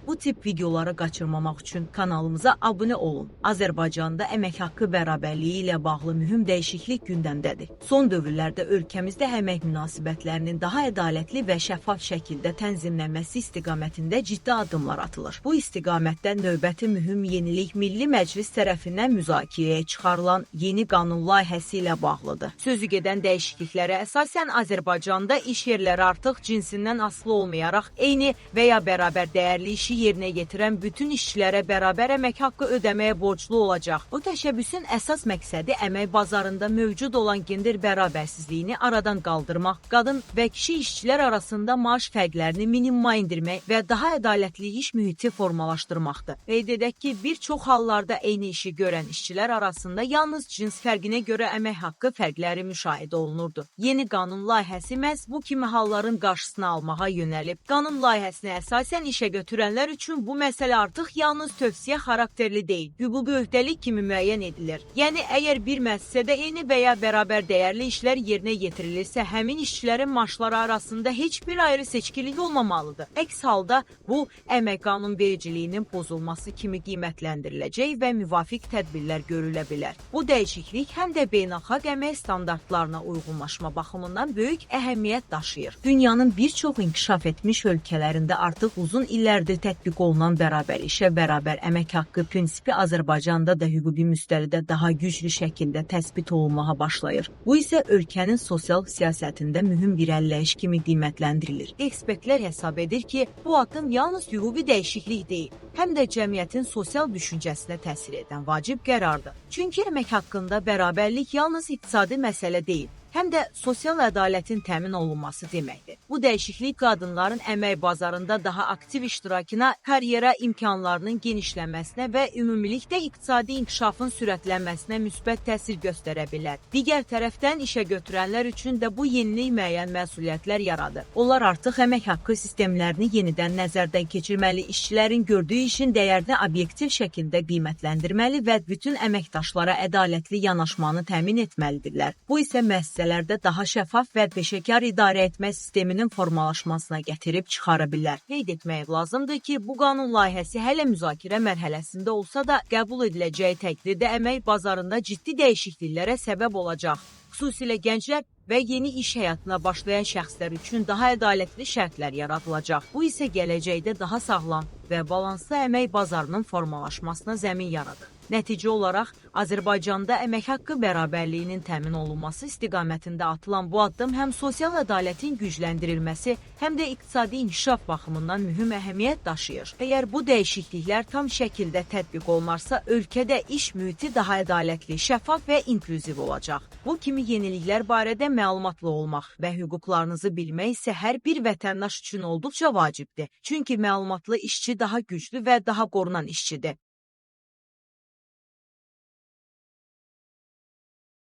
Bu tip videoları qaçırmamaq üçün kanalımıza abunə olun. Azərbaycanda əmək haqqı bərabərliyi ilə bağlı mühüm dəyişiklik gündəmdədir. Son dövrlərdə ölkəmizdə əmək münasibətlərinin daha ədalətli və şəffaf şəkildə tənzimlənməsi istiqamətində ciddi addımlar atılır. Bu istiqamətdə növbəti mühüm yenilik Milli Məclis tərəfindən müzakirəyə çıxarılan yeni qanun layihəsi ilə bağlıdır. Sözü gedən dəyişikliklərə əsasən Azərbaycanda iş yerləri artıq cinsindən asılı olmayaraq eyni və ya bərabər dəyərli işi yerinə yetirən bütün işçilərə bərabər əmək haqqı ödəməyə borclu olacaq. Bu təşəbbüsün əsas məqsədi əmək bazarında mövcud olan gender bərabərsizliyini aradan qaldırmaq, qadın və kişi işçilər arasında maaş fərqlərini minimuma indirmək və daha ədalətli iş mühiti formalaşdırmaqdır. Qeyd edək ki, bir çox hallarda eyni işi görən işçilər arasında yalnız cins fərqinə görə əmək haqqı fərqləri müşahidə olunurdu. Yeni qanun layihəsi məhz bu kimi halların qarşısını almağa yönəlib. Qanun layihəsinə əsasən işə götürənlər üçün bu məsələ artıq yalnız tövsiyə xarakterli deyil, hüquqi öhdəlik kimi müəyyən edilir. Yəni, əgər bir müəssisədə eyni və ya bərabər dəyərli işlər yerinə yetirilirsə, həmin işçilərin maaşları arasında heç bir ayrı seçkilik olmamalıdır. Əks halda bu, əmək qanunvericiliyinin pozulması kimi qiymətləndiriləcək və müvafiq tədbirlər görülə bilər. Bu dəyişiklik həm də beynəlxalq əmək standartlarına uyğunlaşma baxımından böyük əhəmiyyət daşıyır. Dünyanın bir çox inkişaf etmiş ölkələrində artıq uzun illərdir tətbiq olunan bərabər işə bərabər əmək haqqı prinsipi Azərbaycanda da hüquqi müstəvidə daha güclü şəkildə təsbit olunmağa başlayır. Bu isə ölkənin sosial siyasətində mühüm bir əlləyiş kimi qiymətləndirilir. Ekspertlər hesab edir ki, bu addım yalnız hüquqi dəyişiklik deyil, həm də cəmiyyətin sosial düşüncəsinə təsir edən vacib qərardır. Çünki əmək haqqında bərabərlik yalnız iqtisadi məsələ deyil, həm də sosial ədalətin təmin olunması deməkdir. Bu dəyişiklik qadınların əmək bazarında daha aktiv iştirakına, karyera imkanlarının genişlənməsinə və ümumilikdə iqtisadi inkişafın sürətlənməsinə müsbət təsir göstərə bilər. Digər tərəfdən işə götürənlər üçün də bu yenilik müəyyən məsuliyyətlər yaradır. Onlar artıq əmək haqqı sistemlərini yenidən nəzərdən keçirməli, işçilərin gördüyü işin dəyərini obyektiv şəkildə qiymətləndirməli və bütün əməkdaşlara ədalətli yanaşmanı təmin etməlidirlər. Bu isə müəssisələrdə daha şəffaf və peşəkar idarə etmə sisteminin formalaşmasına gətirib çıxara bilər. Qeyd etmək lazımdır ki, bu qanun layihəsi hələ müzakirə mərhələsində olsa da qəbul ediləcəyi təqdirdə əmək bazarında ciddi dəyişikliklərə səbəb olacaq. Xüsusilə gənclər və yeni iş həyatına başlayan şəxslər üçün daha ədalətli şərtlər yaradılacaq. Bu isə gələcəkdə daha sağlam və balanslı əmək bazarının formalaşmasına zəmin yaradır. Nəticə olaraq, Azərbaycanda əmək haqqı bərabərliyinin təmin olunması istiqamətində atılan bu addım həm sosial ədalətin gücləndirilməsi, həm də iqtisadi inkişaf baxımından mühüm əhəmiyyət daşıyır. Əgər bu dəyişikliklər tam şəkildə tətbiq olunarsa, ölkədə iş mühiti daha ədalətli, şəffaf və inklüziv olacaq. Bu kimi yeniliklər barədə məlumatlı olmaq və hüquqlarınızı bilmək isə hər bir vətəndaş üçün olduqca vacibdir. Çünki məlumatlı işçi daha güclü və daha qorunan işçidir.